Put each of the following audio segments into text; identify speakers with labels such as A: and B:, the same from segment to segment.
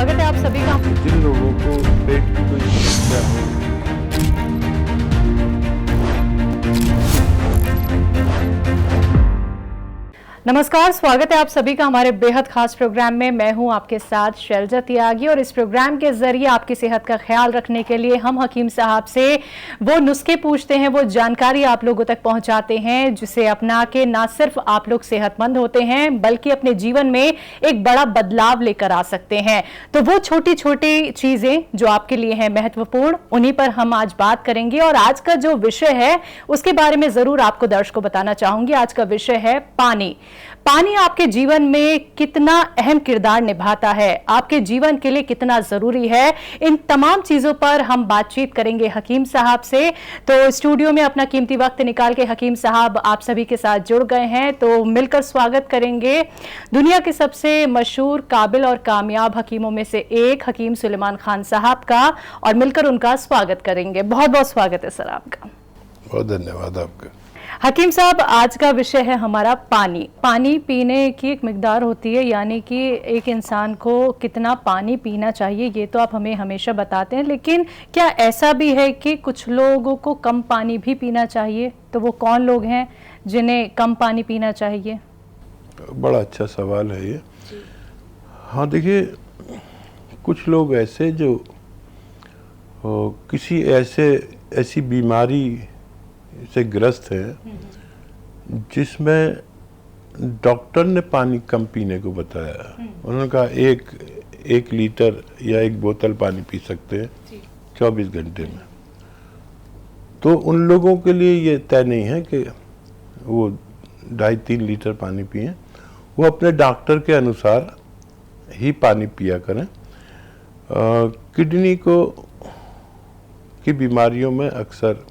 A: स्वागत है आप सभी का।
B: जिन लोगों को पेट की कोई समस्या हो,
A: नमस्कार, स्वागत है आप सभी का हमारे बेहद खास प्रोग्राम में। मैं हूं आपके साथ शैलजा त्यागी और इस प्रोग्राम के जरिए आपकी सेहत का ख्याल रखने के लिए हम हकीम साहब से वो नुस्खे पूछते हैं, वो जानकारी आप लोगों तक पहुंचाते हैं जिसे अपना के ना सिर्फ आप लोग सेहतमंद होते हैं बल्कि अपने जीवन में एक बड़ा बदलाव लेकर आ सकते हैं। तो वो छोटी छोटी चीजें जो आपके लिए हैं महत्वपूर्ण, उन्हीं पर हम आज बात करेंगे। और आज का जो विषय है उसके बारे में जरूर आपको दर्शकों बताना चाहूंगी। आज का विषय है पानी। पानी आपके जीवन में कितना अहम किरदार निभाता है, आपके जीवन के लिए कितना जरूरी है, इन तमाम चीजों पर हम बातचीत करेंगे हकीम साहब से। तो स्टूडियो में अपना कीमती वक्त निकाल के हकीम साहब आप सभी के साथ जुड़ गए हैं, तो मिलकर स्वागत करेंगे दुनिया के सबसे मशहूर, काबिल और कामयाब हकीमों में से एक हकीम सुलेमान खान साहब का, और मिलकर उनका स्वागत करेंगे। बहुत बहुत स्वागत है सर आपका।
B: बहुत धन्यवाद आपका।
A: हकीम साहब, आज का विषय है हमारा पानी। पानी पीने की एक मिकदार होती है, यानी कि एक इंसान को कितना पानी पीना चाहिए ये तो आप हमें हमेशा बताते हैं, लेकिन क्या ऐसा भी है कि कुछ लोगों को कम पानी भी पीना चाहिए? तो वो कौन लोग हैं जिन्हें कम पानी पीना चाहिए?
B: बड़ा अच्छा सवाल है ये। हाँ, देखिए, कुछ लोग ऐसे जो किसी ऐसी बीमारी से ग्रस्त है जिसमें डॉक्टर ने पानी कम पीने को बताया। उन्होंने कहा एक लीटर या एक बोतल पानी पी सकते हैं 24 घंटे में। तो उन लोगों के लिए ये तय नहीं है कि वो 2.5-3 लीटर पानी पिएं। वो अपने डॉक्टर के अनुसार ही पानी पिया करें। किडनी की बीमारियों में अक्सर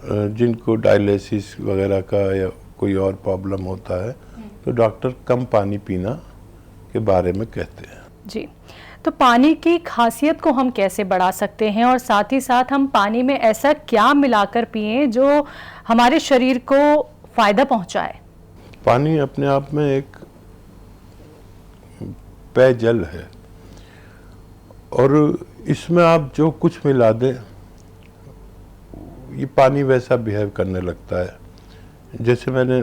B: जिनको डायलिसिस वगैरह का या कोई और प्रॉब्लम होता है तो डॉक्टर कम पानी पीना के बारे में कहते हैं।
A: जी, तो पानी की खासियत को हम कैसे बढ़ा सकते हैं, और साथ ही साथ हम पानी में ऐसा क्या मिलाकर पिएं जो हमारे शरीर को फायदा पहुंचाए?
B: पानी अपने आप में एक पेयजल है और इसमें आप जो कुछ मिला दें ये पानी वैसा बिहेव करने लगता है। जैसे मैंने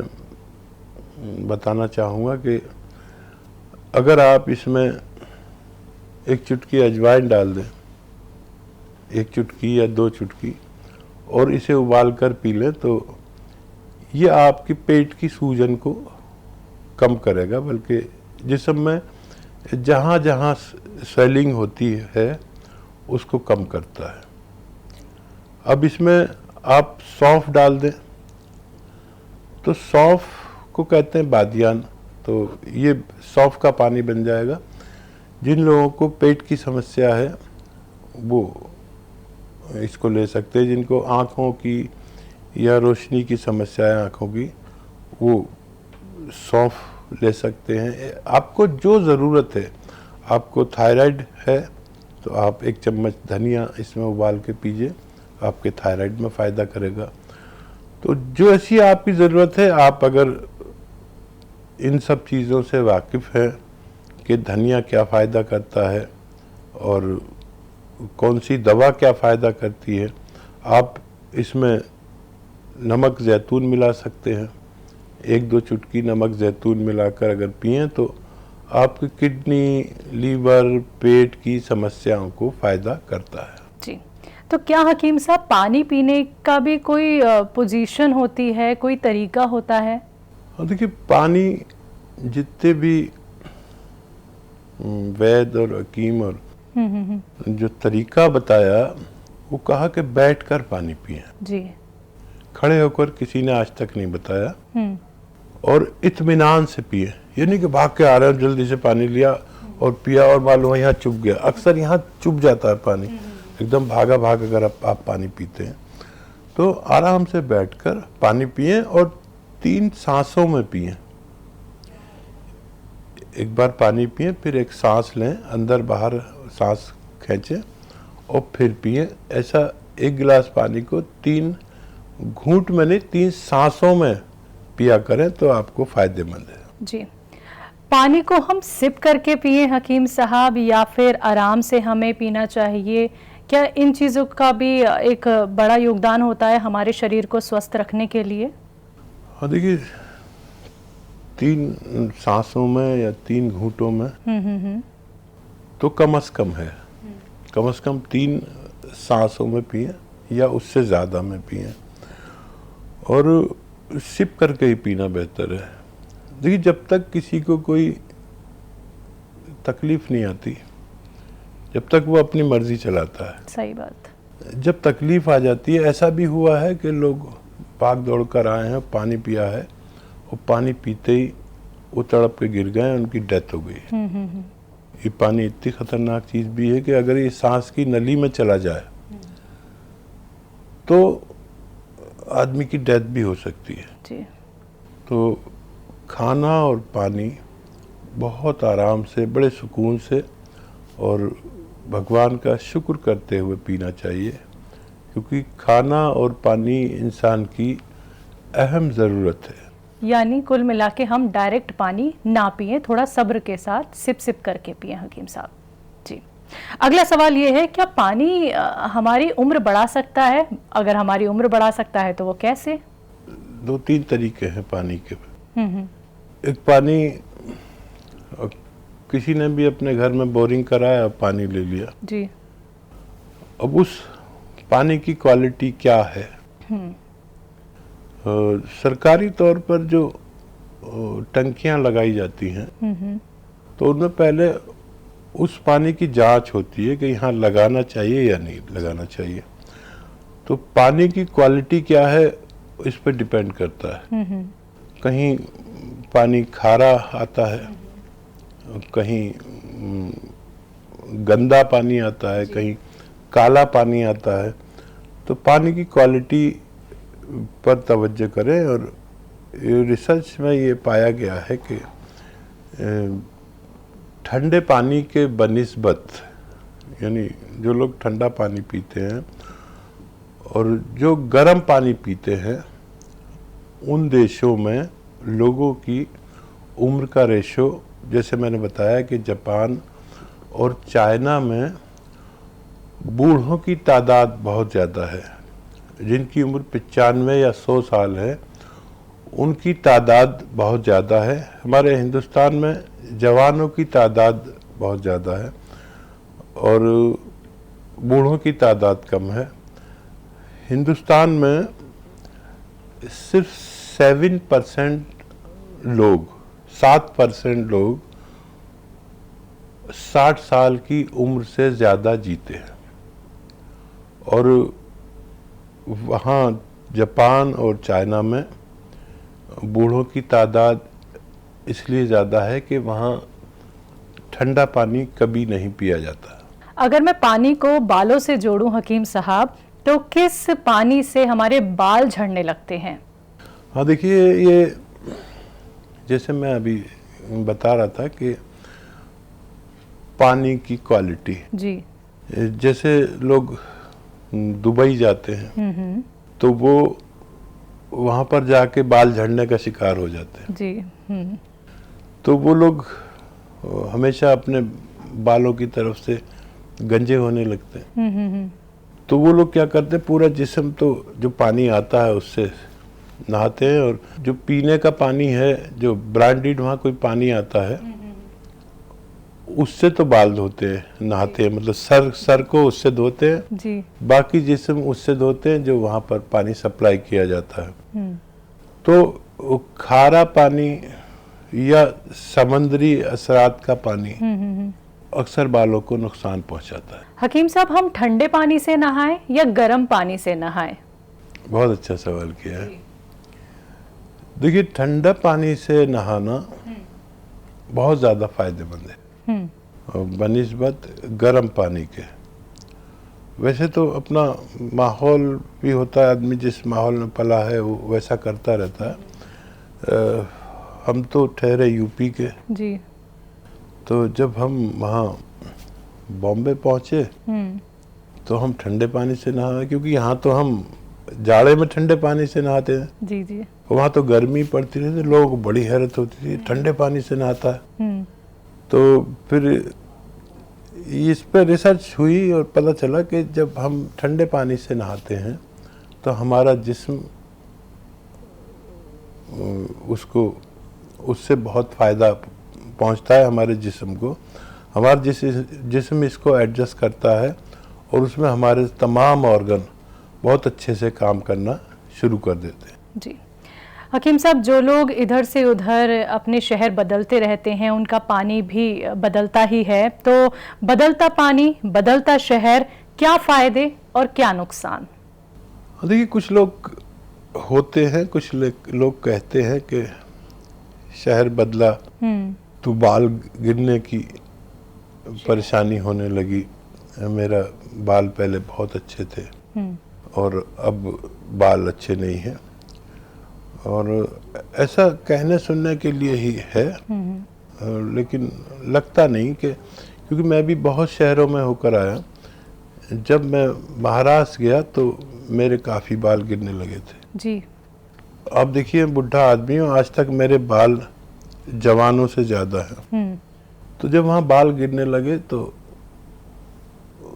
B: बताना चाहूँगा कि अगर आप इसमें एक चुटकी अजवाइन डाल दें, 1 चुटकी या 2 चुटकी, और इसे उबाल कर पी लें तो ये आपकी पेट की सूजन को कम करेगा, बल्कि जिस्म में जहाँ जहाँ स्वेलिंग होती है उसको कम करता है। अब इसमें आप सौंफ डाल दें तो सौंफ को कहते हैं बादियान, तो ये सौंफ का पानी बन जाएगा। जिन लोगों को पेट की समस्या है वो इसको ले सकते हैं। जिनको आँखों की या रोशनी की समस्या है आँखों की, वो सौंफ ले सकते हैं। आपको जो ज़रूरत है, आपको थायराइड है तो आप 1 चम्मच धनिया इसमें उबाल के पीजिए, आपके थायराइड में फ़ायदा करेगा। तो जो ऐसी आपकी ज़रूरत है, आप अगर इन सब चीज़ों से वाकिफ़ हैं कि धनिया क्या फ़ायदा करता है और कौन सी दवा क्या फ़ायदा करती है, आप इसमें नमक ज़ैतून मिला सकते हैं। 1-2 चुटकी नमक ज़ैतून मिलाकर अगर पिएं तो आपकी किडनी, लीवर, पेट की समस्याओं को फ़ायदा करता है।
A: जी, तो क्या हकीम साहब पानी पीने का भी कोई पोजीशन होती है, कोई तरीका होता है?
B: हाँ, देखिए, पानी जितने भी वैद और हकीम और जो तरीका बताया, वो कहा कि बैठकर पानी पिएं।
A: जी,
B: खड़े होकर किसी ने आज तक नहीं बताया। और इत्मीनान से पिए, ये नहीं कि भाग के आ रहे हैं जल्दी से पानी लिया और पिया और मालूम यहाँ चुप गया। अक्सर यहाँ चुप जाता है पानी, एकदम भागा भाग अगर आप पानी पीते हैं तो आराम से बैठकर पानी पिएं और 3 सांसों में पिएं। एक बार पानी पिएं, फिर एक सांस लें, अंदर बाहर सांस खींचें और फिर पिएं। ऐसा 1 गिलास पानी को 3 घूंट में नहीं, 3 सांसों में पिया करें तो आपको फायदेमंद है।
A: जी, पानी को हम सिप करके पिए हकीम साहब, या फिर आराम से हमें पीना चाहिए? क्या इन चीज़ों का भी एक बड़ा योगदान होता है हमारे शरीर को स्वस्थ रखने के लिए?
B: हाँ देखिए, 3 सांसों में या 3 घूंटों में तो कम से कम 3 सांसों में पिए या उससे ज़्यादा में पिए, और सिप करके ही पीना बेहतर है। देखिए, जब तक किसी को कोई तकलीफ नहीं आती, जब तक वो अपनी मर्जी चलाता है।
A: सही बात।
B: जब तकलीफ आ जाती है, ऐसा भी हुआ है कि लोग भाग दौड़ कर आए हैं, पानी पिया है, और पानी पीते ही वो तड़प के गिर गए, उनकी डेथ हो गई। ये पानी इतनी खतरनाक चीज़ भी है कि अगर ये सांस की नली में चला जाए तो आदमी की डेथ भी हो सकती है
A: जी।
B: तो खाना और पानी बहुत आराम से, बड़े सुकून से और भगवान का शुक्र करते हुए पीना चाहिए, क्योंकि खाना और पानी इंसान की अहम ज़रूरत है।
A: यानी कुल मिला के हम डायरेक्ट पानी ना पिए, थोड़ा सब्र के साथ सिप सिप करके पिए हकीम साहब जी। अगला सवाल ये है, क्या पानी हमारी उम्र बढ़ा सकता है? अगर हमारी उम्र बढ़ा सकता है तो वो कैसे?
B: 2-3 तरीके हैं पानी के। एक, पानी किसी ने भी अपने घर में बोरिंग कराया, पानी ले लिया
A: जी।
B: अब उस पानी की क्वालिटी क्या है? सरकारी तौर पर जो टंकियां लगाई जाती हैं तो उनमें पहले उस पानी की जांच होती है कि यहाँ लगाना चाहिए या नहीं लगाना चाहिए। तो पानी की क्वालिटी क्या है इस पर डिपेंड करता है। कहीं पानी खारा आता है, कहीं गंदा पानी आता है, कहीं काला पानी आता है। तो पानी की क्वालिटी पर तवज्जो करें। और रिसर्च में ये पाया गया है कि ठंडे पानी के बनिस्बत, यानी जो लोग ठंडा पानी पीते हैं और जो गर्म पानी पीते हैं, उन देशों में लोगों की उम्र का रेशो, जैसे मैंने बताया कि जापान और चाइना में बूढ़ों की तादाद बहुत ज़्यादा है। जिनकी उम्र 95 या 100 साल है, उनकी तादाद बहुत ज़्यादा है। हमारे हिंदुस्तान में जवानों की तादाद बहुत ज़्यादा है और बूढ़ों की तादाद कम है। हिंदुस्तान में सिर्फ 7% लोग 60 साल की उम्र से ज़्यादा जीते हैं। और वहाँ जापान और चाइना में बूढ़ों की तादाद इसलिए ज़्यादा है कि वहाँ ठंडा पानी कभी नहीं पिया जाता।
A: अगर मैं पानी को बालों से जोड़ूं हकीम साहब, तो किस पानी से हमारे बाल झड़ने लगते हैं?
B: हाँ देखिए, ये जैसे मैं अभी बता रहा था कि पानी की क्वालिटी जी, जैसे लोग दुबई जाते हैं तो वो वहाँ पर जाके बाल झड़ने का शिकार हो जाते हैं जी। तो वो लोग हमेशा अपने बालों की तरफ से गंजे होने लगते हैं। तो वो लोग क्या करते हैं, पूरा जिस्म तो जो पानी आता है उससे नहाते हैं, और जो पीने का पानी है, जो ब्रांडेड वहाँ कोई पानी आता है, उससे तो बाल धोते हैं, नहाते हैं, मतलब सर को उससे धोते हैं जी। बाकी जिस्म उससे धोते हैं जो वहाँ पर पानी सप्लाई किया जाता है। तो खारा पानी या समुद्री असरात का पानी अक्सर बालों को नुकसान पहुँचाता है।
A: हकीम साहब, हम ठंडे पानी से नहाएं या गर्म पानी से नहाएं?
B: बहुत अच्छा सवाल किया है। देखिए, ठंडा पानी से नहाना बहुत ज़्यादा फायदेमंद है बनिस्बत गर्म पानी के। वैसे तो अपना माहौल भी होता है, आदमी जिस माहौल में पला है वो वैसा करता रहता है। हम तो ठहरे यूपी के जी। तो जब हम वहाँ बॉम्बे पहुँचे तो हम ठंडे पानी से नहाए, क्योंकि यहाँ तो हम जाड़े में ठंडे पानी से नहाते हैं जी जी। वहाँ तो गर्मी पड़ती रही थी, लोगों को बड़ी हैरत होती थी, ठंडे पानी से नहाता है। तो फिर इस पर रिसर्च हुई और पता चला कि जब हम ठंडे पानी से नहाते हैं तो हमारा जिस्म उससे बहुत फ़ायदा पहुंचता है हमारे जिस्म को। हमारा जिस्म इसको एडजस्ट करता है और उसमें हमारे तमाम ऑर्गन बहुत अच्छे से काम करना शुरू कर देते हैं।
A: जी हकीम साहब, जो लोग इधर से उधर अपने शहर बदलते रहते हैं उनका पानी भी बदलता ही है, तो बदलता पानी, बदलता शहर, क्या फ़ायदे और क्या नुकसान?
B: देखिए, कुछ लोग होते हैं, कुछ लोग कहते हैं कि शहर बदला तो बाल गिरने की परेशानी होने लगी। मेरा बाल पहले बहुत अच्छे थे और अब बाल अच्छे नहीं हैं, और ऐसा कहने सुनने के लिए ही है। लेकिन लगता नहीं कि, क्योंकि मैं भी बहुत शहरों में होकर आया, जब मैं महाराष्ट्र गया तो मेरे काफ़ी बाल गिरने लगे थे
A: जी।
B: अब देखिए, बुढ़ा आदमी हूँ, आज तक मेरे बाल जवानों से ज़्यादा हैं। तो जब वहाँ बाल गिरने लगे तो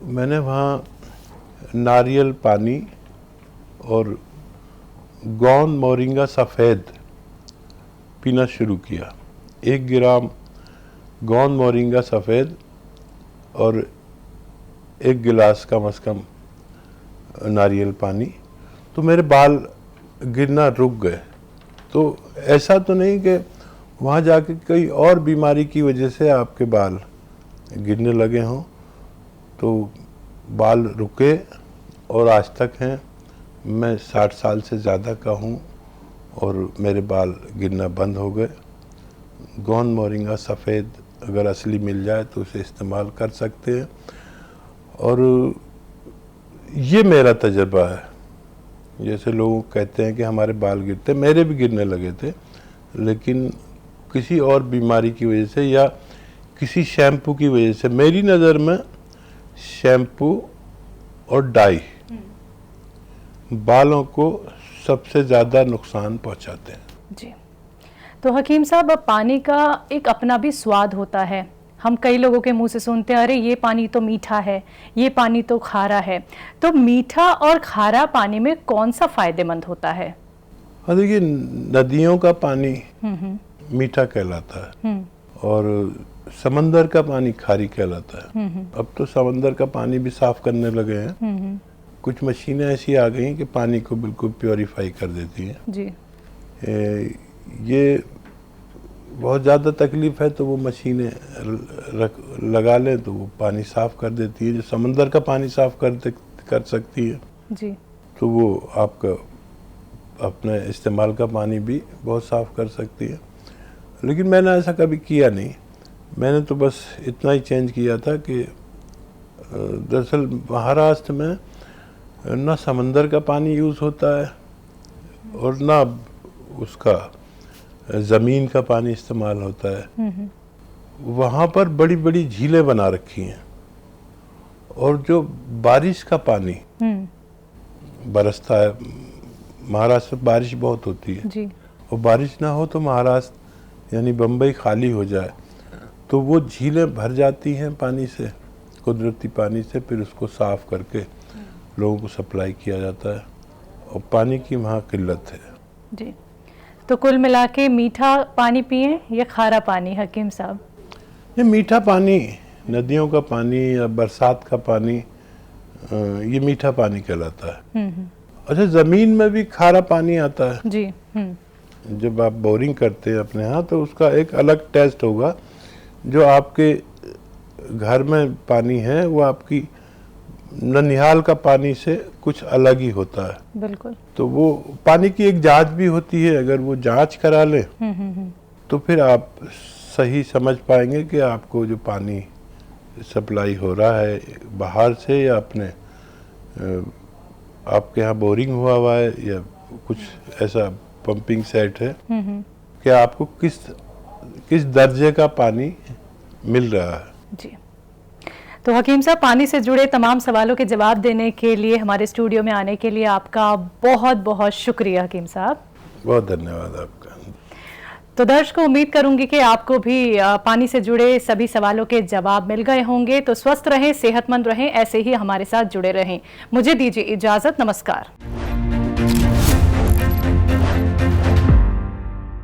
B: मैंने वहाँ नारियल पानी और गोंद मोरिंगा सफ़ेद पीना शुरू किया। 1 ग्राम गोंद मोरिंगा सफ़ेद और 1 गिलास कम से कम नारियल पानी, तो मेरे बाल गिरना रुक गए। तो ऐसा तो नहीं कि वहाँ जाके कोई और बीमारी की वजह से आपके बाल गिरने लगे हों, तो बाल रुके और आज तक हैं। मैं 60 साल से ज़्यादा का हूँ और मेरे बाल गिरना बंद हो गए। गोंद मोरिंगा सफ़ेद अगर असली मिल जाए तो उसे इस्तेमाल कर सकते हैं, और ये मेरा तजर्बा है। जैसे लोग कहते हैं कि हमारे बाल गिरते, मेरे भी गिरने लगे थे, लेकिन किसी और बीमारी की वजह से या किसी शैम्पू की वजह से। मेरी नज़र में शैम्पू और डाई बालों को सबसे ज़्यादा नुकसान पहुंचाते हैं।
A: जी, तो हकीम साहब, अब पानी का एक अपना भी स्वाद होता है। हम कई लोगों के मुंह से सुनते हैं, अरे ये पानी तो मीठा है, ये पानी तो खारा है। तो मीठा और खारा पानी में कौन सा फायदेमंद होता है?
B: हाँ, देखिए, नदियों का पानी मीठा कहलाता है और समंदर का पानी खारी कहलाता है। अब तो समंदर का पानी भी साफ करने लगे हैं। कुछ मशीनें ऐसी आ गई हैं कि पानी को बिल्कुल प्योरीफाई कर देती हैं
A: जी।
B: ये बहुत ज़्यादा तकलीफ़ है तो वो मशीनें लगा लें तो वो पानी साफ़ कर देती है। जो समंदर का पानी साफ़ कर सकती है
A: जी,
B: तो वो आपका अपने इस्तेमाल का पानी भी बहुत साफ़ कर सकती है। लेकिन मैंने ऐसा कभी किया नहीं। मैंने तो बस इतना ही चेंज किया था कि दरअसल महाराष्ट्र में ना समंदर का पानी यूज़ होता है और ना उसका ज़मीन का पानी इस्तेमाल होता है। वहाँ पर बड़ी बड़ी झीलें बना रखी हैं और जो बारिश का पानी बरसता है, महाराष्ट्र में बारिश बहुत होती है
A: जी।
B: और बारिश ना हो तो महाराष्ट्र यानी बम्बई खाली हो जाए तो वो झीलें भर जाती हैं पानी से, कुदरती पानी से। फिर उसको साफ़ करके लोगों को सप्लाई किया जाता है और पानी की वहाँ किल्लत है।
A: जी, तो कुल मिला के मीठा पानी पिएं या खारा पानी हकीम साहब?
B: ये मीठा पानी, नदियों का पानी या बरसात का पानी, ये मीठा पानी कहलाता है। अच्छा, ज़मीन में भी खारा पानी आता है
A: जी।
B: जब आप बोरिंग करते हैं अपने यहाँ तो उसका एक अलग टेस्ट होगा। जो आपके घर में पानी है वो आपकी ननिहाल का पानी से कुछ अलग ही होता है।
A: बिल्कुल।
B: तो वो पानी की एक जांच भी होती है, अगर वो जांच करा ले तो फिर आप सही समझ पाएंगे कि आपको जो पानी सप्लाई हो रहा है बाहर से या अपने आपके यहाँ बोरिंग हुआ है या कुछ ऐसा पंपिंग सेट है कि आपको किस दर्जे का पानी मिल रहा है।
A: जी, तो हकीम साहब, पानी से जुड़े तमाम सवालों के जवाब देने के लिए, हमारे स्टूडियो में आने के लिए आपका बहुत बहुत शुक्रिया हकीम साहब।
B: बहुत धन्यवाद आपका।
A: तो दर्शकों, उम्मीद करूंगी कि आपको भी पानी से जुड़े सभी सवालों के जवाब मिल गए होंगे। तो स्वस्थ रहें, सेहतमंद रहें, ऐसे ही हमारे साथ जुड़े रहें। मुझे दीजिए इजाजत, नमस्कार।